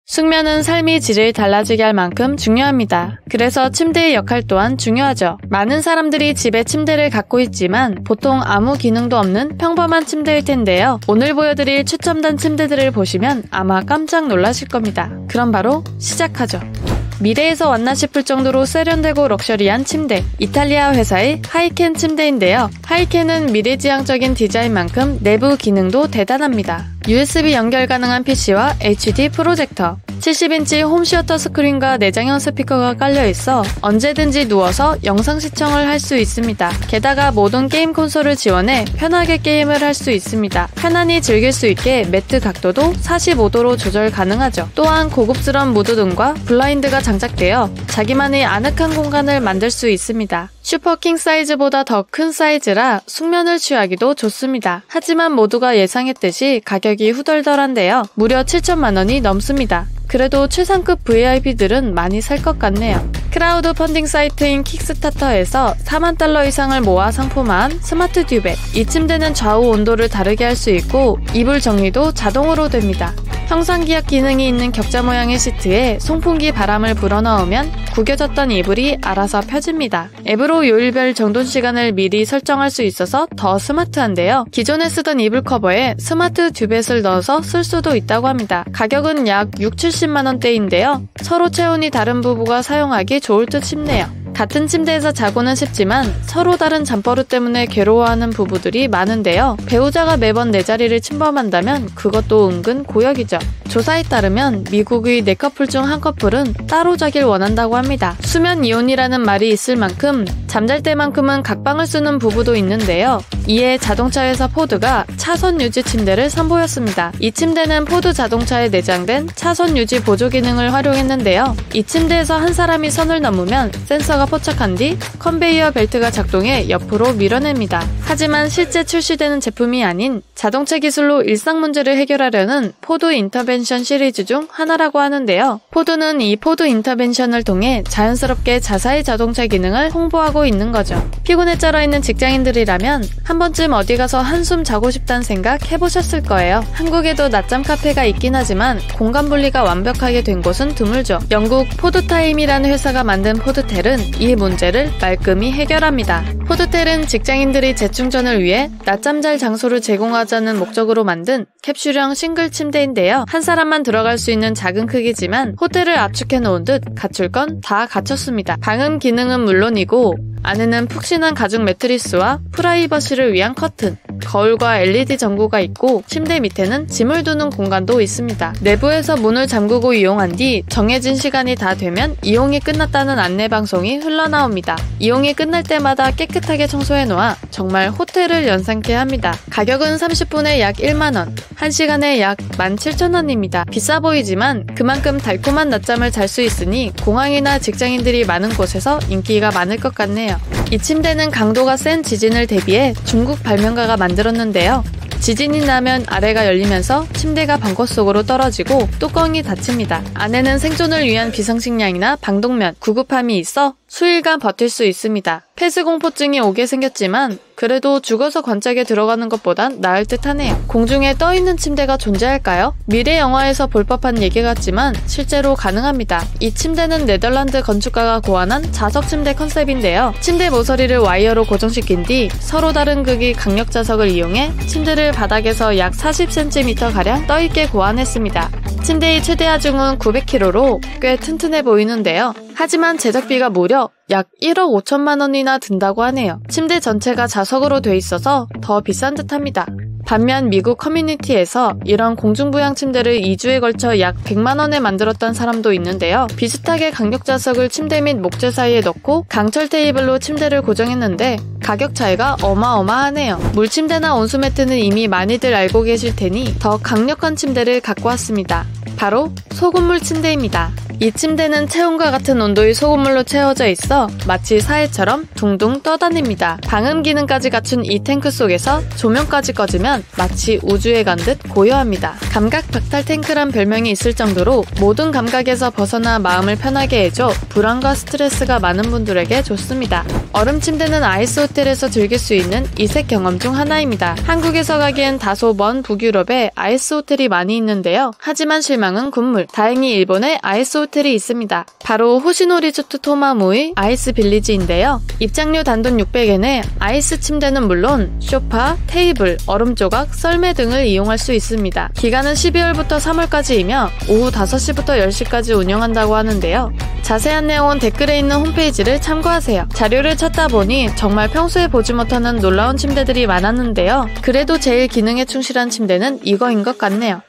숙면은 삶의 질을 달라지게 할 만큼 중요합니다. 그래서 침대의 역할 또한 중요하죠. 많은 사람들이 집에 침대를 갖고 있지만 보통 아무 기능도 없는 평범한 침대일 텐데요. 오늘 보여드릴 최첨단 침대들을 보시면 아마 깜짝 놀라실 겁니다. 그럼 바로 시작하죠. 미래에서 왔나 싶을 정도로 세련되고 럭셔리한 침대, 이탈리아 회사의 하이켄 침대인데요. 하이켄은 미래지향적인 디자인만큼 내부 기능도 대단합니다. USB 연결 가능한 PC와 HD 프로젝터, 70인치 홈시어터 스크린과 내장형 스피커가 깔려있어 언제든지 누워서 영상 시청을 할 수 있습니다. 게다가 모든 게임 콘솔을 지원해 편하게 게임을 할 수 있습니다. 편안히 즐길 수 있게 매트 각도도 45도로 조절 가능하죠. 또한 고급스러운 무드등과 블라인드가 장착되어 자기만의 아늑한 공간을 만들 수 있습니다. 슈퍼킹 사이즈보다 더 큰 사이즈라 숙면을 취하기도 좋습니다. 하지만 모두가 예상했듯이 가격이 후덜덜한데요. 무려 7천만 원이 넘습니다. 그래도 최상급 VIP들은 많이 살 것 같네요. 크라우드 펀딩 사이트인 킥스타터에서 4만 달러 이상을 모아 상품화한 스마트 듀벳. 이 침대는 좌우 온도를 다르게 할 수 있고 이불 정리도 자동으로 됩니다. 형상기압 기능이 있는 격자 모양의 시트에 송풍기 바람을 불어넣으면 구겨졌던 이불이 알아서 펴집니다. 앱으로 요일별 정돈 시간을 미리 설정할 수 있어서 더 스마트한데요. 기존에 쓰던 이불 커버에 스마트 듀벳을 넣어서 쓸 수도 있다고 합니다. 가격은 약 60-70만 원대인데요. 서로 체온이 다른 부부가 사용하기 좋을 듯 싶네요. 같은 침대에서 자고는 싶지만 서로 다른 잠버릇 때문에 괴로워하는 부부들이 많은데요. 배우자가 매번 내 자리를 침범한다면 그것도 은근 고역이죠. 조사에 따르면 미국의 4커플 중 1커플은 따로 자길 원한다고 합니다. 수면 이온이라는 말이 있을 만큼 잠잘 때만큼은 각방을 쓰는 부부도 있는데요. 이에 자동차 회사 포드가 차선 유지 침대를 선보였습니다. 이 침대는 포드 자동차에 내장된 차선 유지 보조 기능을 활용했는데요. 이 침대에서 한 사람이 선을 넘으면 센서가 포착한 뒤 컨베이어 벨트가 작동해 옆으로 밀어냅니다. 하지만 실제 출시되는 제품이 아닌 자동차 기술로 일상 문제를 해결하려는 포드 인터벤션 시리즈 중 하나라고 하는데요. 포드는 이 포드 인터벤션을 통해 자연스럽게 자사의 자동차 기능을 홍보하고 있는 거죠. 피곤에 쩔어있는 직장인들이라면 한 번쯤 어디 가서 한숨 자고 싶다는 생각 해보셨을 거예요. 한국에도 낮잠 카페가 있긴 하지만 공간 분리가 완벽하게 된 곳은 드물죠. 영국 포드타임이라는 회사가 만든 포드텔은 이 문제를 말끔히 해결합니다. 포드텔은 직장인들이 재충전을 위해 낮잠 잘 장소를 제공하자는 목적으로 만든 캡슐형 싱글 침대인데요. 한 사람만 들어갈 수 있는 작은 크기지만 호텔을 압축해 놓은 듯 갖출 건 다 갖췄습니다. 방음 기능은 물론이고 안에는 푹신한 가죽 매트리스와 프라이버시를 위한 커튼, 거울과 LED 전구가 있고 침대 밑에는 짐을 두는 공간도 있습니다. 내부에서 문을 잠그고 이용한 뒤 정해진 시간이 다 되면 이용이 끝났다는 안내 방송이 흘러나옵니다. 이용이 끝날 때마다 깨끗하게 청소해 놓아 정말 호텔을 연상케 합니다. 가격은 30분에 약 1만 원, 1시간에 약 17,000원입니다. 비싸 보이지만 그만큼 달콤한 낮잠을 잘 수 있으니 공항이나 직장인들이 많은 곳에서 인기가 많을 것 같네요. 이 침대는 강도가 센 지진을 대비해 중국 발명가가 만들었는데요. 지진이 나면 아래가 열리면서 침대가 벙커 속으로 떨어지고 뚜껑이 닫힙니다. 안에는 생존을 위한 비상식량이나 방독면, 구급함이 있어 수일간 버틸 수 있습니다. 폐쇄공포증이 오게 생겼지만 그래도 죽어서 관짝에 들어가는 것보단 나을 듯 하네요. 공중에 떠있는 침대가 존재할까요? 미래 영화에서 볼 법한 얘기 같지만 실제로 가능합니다. 이 침대는 네덜란드 건축가가 고안한 자석 침대 컨셉인데요. 침대 모서리를 와이어로 고정시킨 뒤 서로 다른 극의 강력 자석을 이용해 침대를 바닥에서 약 40cm가량 떠있게 고안했습니다. 침대의 최대 하중은 900kg로 꽤 튼튼해 보이는데요. 하지만 제작비가 무려 약 1억 5천만 원이나 든다고 하네요. 침대 전체가 자석으로 돼 있어서 더 비싼 듯 합니다. 반면 미국 커뮤니티에서 이런 공중부양 침대를 2주에 걸쳐 약 100만 원에 만들었던 사람도 있는데요. 비슷하게 강력 자석을 침대 및 목재 사이에 넣고 강철 테이블로 침대를 고정했는데 가격 차이가 어마어마하네요. 물침대나 온수매트는 이미 많이들 알고 계실 테니 더 강력한 침대를 갖고 왔습니다. 바로 소금물 침대입니다. 이 침대는 체온과 같은 온도의 소금물로 채워져 있어 마치 사해처럼 둥둥 떠다닙니다. 방음 기능까지 갖춘 이 탱크 속에서 조명까지 꺼지면 마치 우주에 간 듯 고요합니다. 감각 박탈 탱크란 별명이 있을 정도로 모든 감각에서 벗어나 마음을 편하게 해줘 불안과 스트레스가 많은 분들에게 좋습니다. 얼음 침대는 아이스 호텔에서 즐길 수 있는 이색 경험 중 하나입니다. 한국에서 가기엔 다소 먼 북유럽에 아이스 호텔이 많이 있는데요. 하지만 실망은 군물. 다행히 일본에 아이스 호텔이 있습니다. 바로 호시노 리조트 토마무의 아이스 빌리지인데요. 입장료 단돈 600엔에 아이스 침대는 물론 소파, 테이블, 얼음 조각, 썰매 등을 이용할 수 있습니다. 기간은 12월부터 3월까지이며 오후 5시부터 10시까지 운영한다고 하는데요. 자세한 내용은 댓글에 있는 홈페이지를 참고하세요. 자료를 찾다 보니 정말 평소에 보지 못하는 놀라운 침대들이 많았는데요. 그래도 제일 기능에 충실한 침대는 이거인 것 같네요.